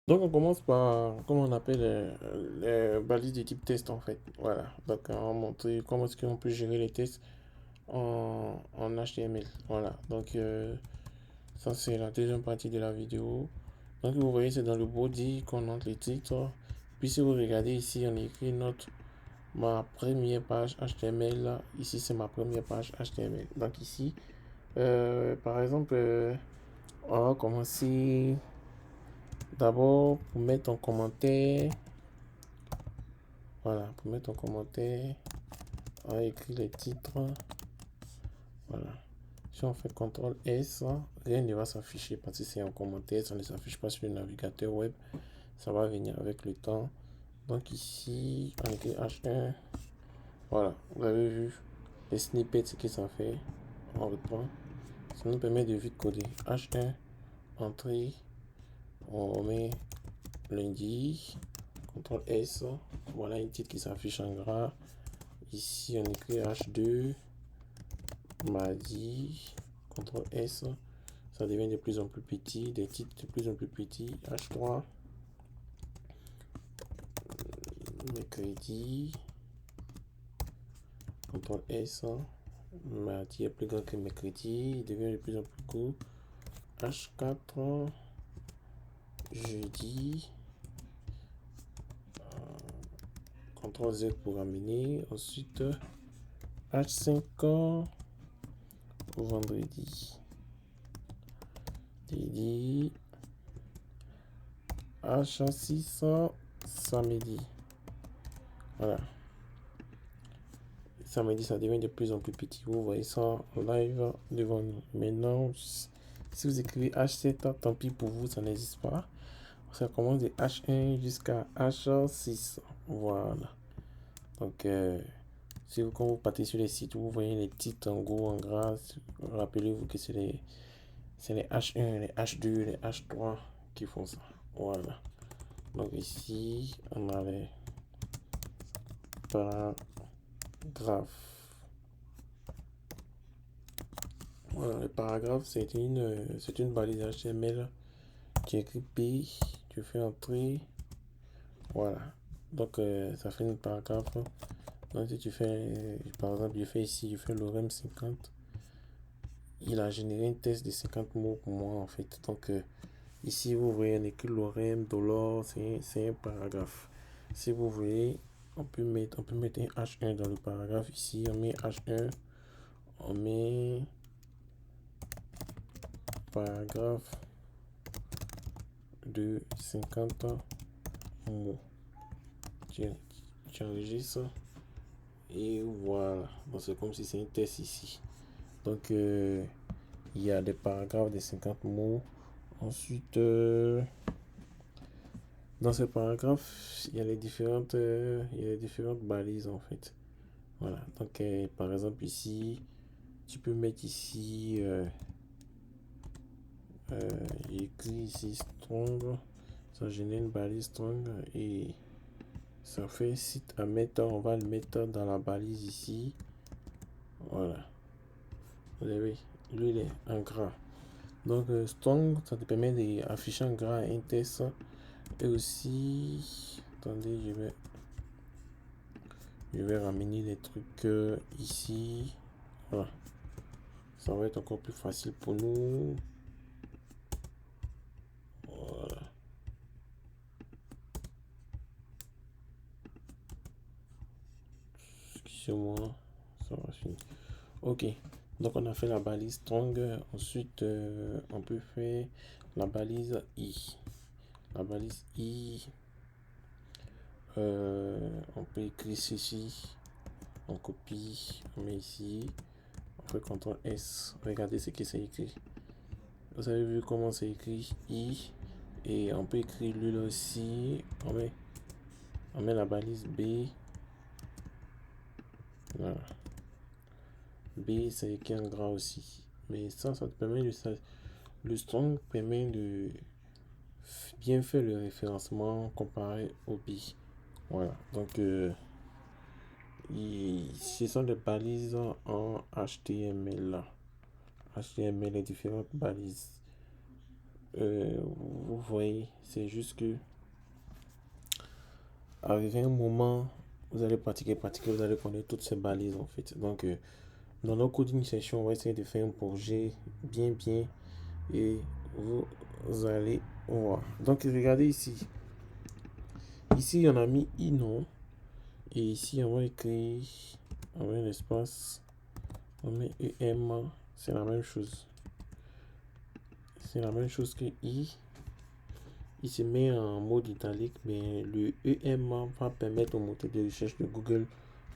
Donc on commence par, comment on appelle, les balises de type test en fait. Voilà, donc on va montrer comment est-ce qu'on peut gérer les tests en HTML. Voilà, donc ça c'est la deuxième partie de la vidéo. Donc vous voyez c'est dans le body qu'on entre les titres. Puis si vous regardez ici on écrit ma première page HTML. Ici c'est ma première page HTML. Donc ici, par exemple, on va commencer d'abord pour mettre un commentaire. Voilà, pour mettre un commentaire, on va écrire les titres. Voilà. Si on fait CTRL S, rien ne va s'afficher parce que c'est un commentaire, ça ne s'affiche pas sur le navigateur web. Ça va venir avec le temps. Donc ici, on écrit H1. Voilà, vous avez vu les snippets, ce que ça fait. On reprend. Ça nous permet de vite coder. H1, entrée, on met lundi, CTRL S. Voilà un titre qui s'affiche en gras. Ici, on écrit H2, mardi, CTRL S, ça devient de plus en plus petit, des titres de plus en plus petits, H3, mercredi, CTRL S, mardi est plus grand que mercredi, il devient de plus en plus court, H4, jeudi, CTRL Z pour amener, ensuite H5, vendredi, jeudi, H6, samedi. Voilà. Samedi, ça devient de plus en plus petit. Vous voyez ça en live devant nous. Maintenant, si vous écrivez H7, tant pis pour vous, ça n'existe pas. Ça commence de H1 jusqu'à H6. Voilà. Donc, si vous, quand vous partez sur les sites, vous voyez les titres en gros, en gras, rappelez-vous que c'est les H1, les H2, les H3 qui font ça. Voilà. Donc ici, on a les paragraphes. Voilà, le paragraphe, c'est une balise HTML. Tu écris P, tu fais entrer. Voilà. Donc, ça fait un paragraphe. Donc, si tu fais, par exemple, je fais ici, je fais l'ORM 50. Il a généré un test de 50 mots pour moi, en fait. Donc, ici, vous voyez, on écrit l'ORM, dollar, c'est un paragraphe. Si vous voulez, on peut mettre un H1 dans le paragraphe. Ici, on met H1, on met paragraphe de 50 mots. Tu enregistres et voilà. Donc c'est comme si c'est un test ici. Donc il y a des paragraphes de 50 mots. Ensuite, dans ces paragraphes, il y a les différentes balises en fait. Voilà. Donc par exemple ici, tu peux mettre ici, écrit ici strong. Ça génère une balise strong et ça fait site à mettre, on va le mettre dans la balise ici. Voilà. Vous avez, lui, il est en gras. Donc, strong, ça te permet d'afficher en gras un test. Et aussi, attendez, je vais ramener les trucs ici. Voilà. Ça va être encore plus facile pour nous. Voilà. Excusez-moi. Ça va finir. Ok. Donc, on a fait la balise strong. Ensuite, on peut faire la balise I. La balise I. On peut écrire ceci. On copie. On met ici. On fait CTRL S. Regardez ce que c'est écrit. Vous avez vu comment c'est écrit I. Et on peut écrire lui aussi. On met la balise B. Voilà. B, c'est écrit en gras aussi. Mais ça te permet de ça. Le strong permet de bien faire le référencement comparé au B. Voilà. Donc, ce sont des balises en HTML. HTML, les différentes balises. vous voyez, c'est juste que arrivé un moment, vous allez pratiquer, vous allez connaître toutes ces balises en fait. Donc, dans nos coding session, on va essayer de faire un projet bien et vous allez voir. Donc, regardez ici. Ici, on a mis inon et ici, on va écrire, on met l'espace, on met em, c'est la même chose. C'est la même chose que i. Il se met en mode italique, mais le EM va permettre au moteur de recherche de Google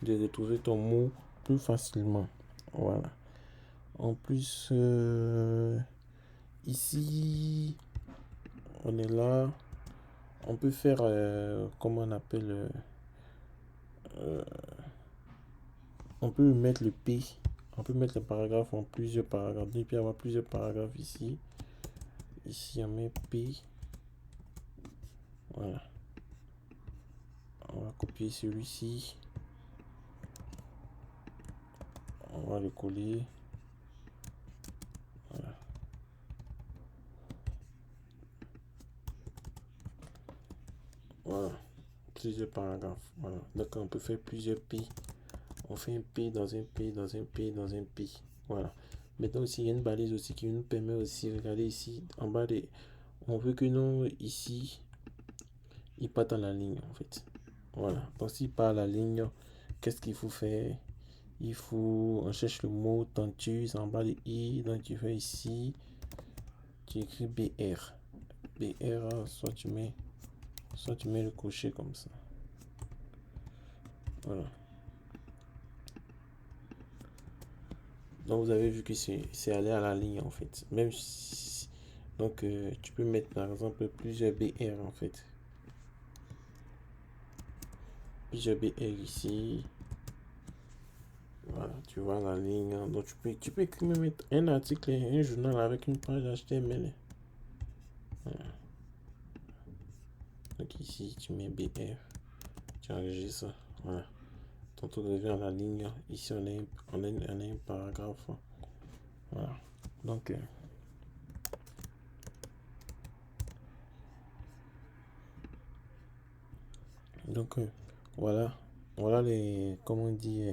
de retrouver ton mot plus facilement. Voilà. En plus, ici, on est là. On peut faire, comment on appelle, on peut mettre le P. On peut mettre les paragraphes en plusieurs paragraphes. Il peut y avoir plusieurs paragraphes ici. Ici, on met P. Voilà. On va copier celui-ci. On va le coller. Voilà. Voilà. Plusieurs paragraphes. Voilà. Donc on peut faire plusieurs P. On fait un P dans un P, dans un P, dans un P. Voilà. Maintenant aussi, il y a une balise aussi qui nous permet aussi, regardez ici, en bas, on veut que non, ici, il part dans la ligne en fait. Voilà. Donc s'il part à la ligne, qu'est-ce qu'il faut faire? Il faut, on cherche le mot tentus en bas de I, donc tu fais ici, tu écris BR. BR, soit tu mets le cocher comme ça. Voilà. Donc vous avez vu que c'est allé à la ligne en fait. Même si, donc tu peux mettre par exemple plusieurs BR en fait. Plusieurs BR ici. Voilà, tu vois la ligne. Donc tu peux même mettre un article, un journal avec une page HTML. Voilà. Donc ici tu mets BR. Tu enregistres ça. Voilà. Tantôt on revient à la ligne. Ici on a un paragraphe. Voilà. Donc voilà. Voilà les, comment on dit,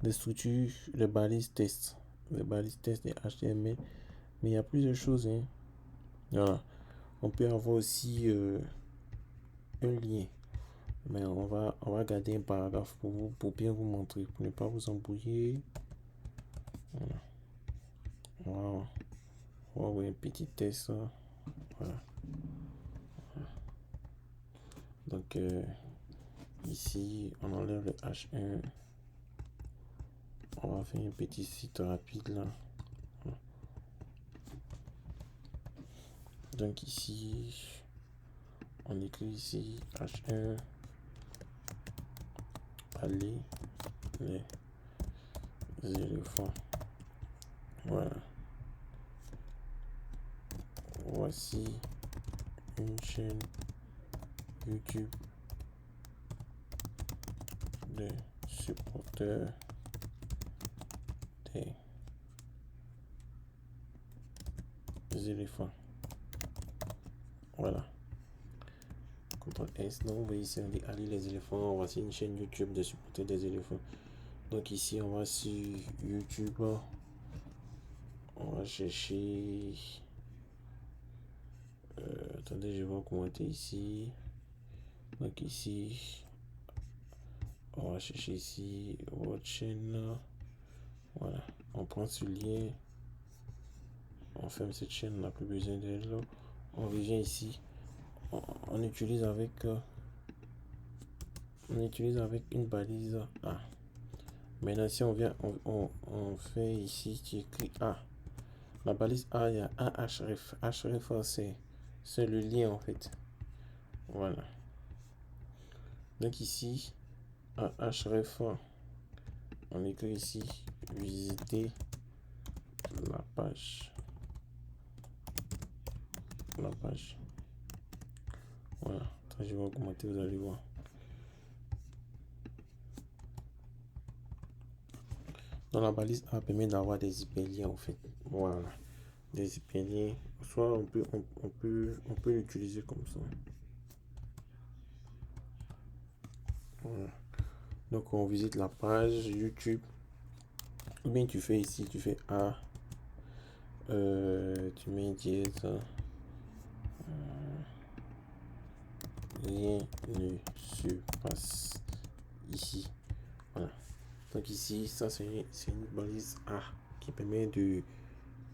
les structures, les balises test. Les balises test des HTML. Mais il y a plusieurs choses. Hein. Voilà. On peut avoir aussi un lien. Mais on va garder un paragraphe pour vous, pour bien vous montrer, pour ne pas vous embrouiller. Voilà. On va avoir un petit test. Voilà. Donc ici, on enlève le H1. On va faire un petit site rapide là. Donc ici, on écrit ici H1. Allez, les éléphants. Voilà. Voici une chaîne YouTube de supporters des éléphants. Voilà. CTRL S. Donc vous voyez ici on dit Ali les éléphants. Voici une chaîne YouTube de supporters des éléphants. Donc ici on va sur YouTube. On va chercher. Attendez, je vais commenter ici. Donc ici, on va chercher ici votre chaîne. Voilà, on prend ce lien. On ferme cette chaîne, on n'a plus besoin d'elle. On revient ici. On utilise avec une balise A. Maintenant, si on vient, on fait ici, tu écris A. La balise A, il y a un href. Href, c'est le lien en fait. Voilà. Donc ici, un href, on écrit ici, visiter la page. La page. Voilà. Attends, je vais augmenter, vous allez voir. Dans la balise A permet d'avoir des hyperliens en fait. Voilà. des hyperliens, soit on peut l'utiliser comme ça. Voilà. Donc on visite la page YouTube, ou bien tu fais ici, tu fais A, tu mets dièse, rien ne se passe ici. Voilà. Donc ici, ça c'est une balise A qui permet de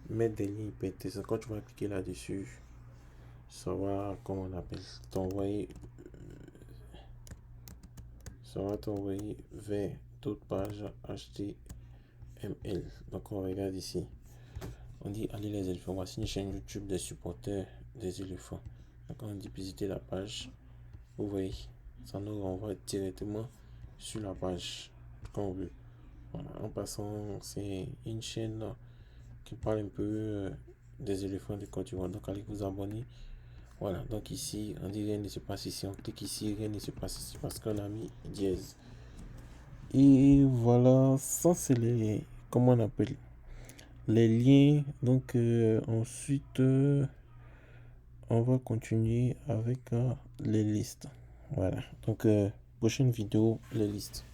mettre des liens hypertextes. Quand tu vas cliquer là-dessus, ça va, comment on appelle, t'envoyer, ça va t'envoyer vers d'autres pages HTML. Donc on regarde ici. On dit allez les éléphants. Voici une chaîne YouTube des supporters des éléphants. Donc on dit visiter la page. Vous voyez, ça nous renvoie directement sur la page qu'on veut. Voilà, en passant, c'est une chaîne qui parle un peu des éléphants du Côte d'Ivoire. Donc allez vous abonner. Voilà, donc ici, on dit rien ne se passe ici. On clique ici, rien ne se passe ici parce qu'on a mis dièse. Et voilà, ça c'est les, comment on appelle, les liens. Donc ensuite, on va continuer avec les listes. Voilà, donc prochaine vidéo, les listes.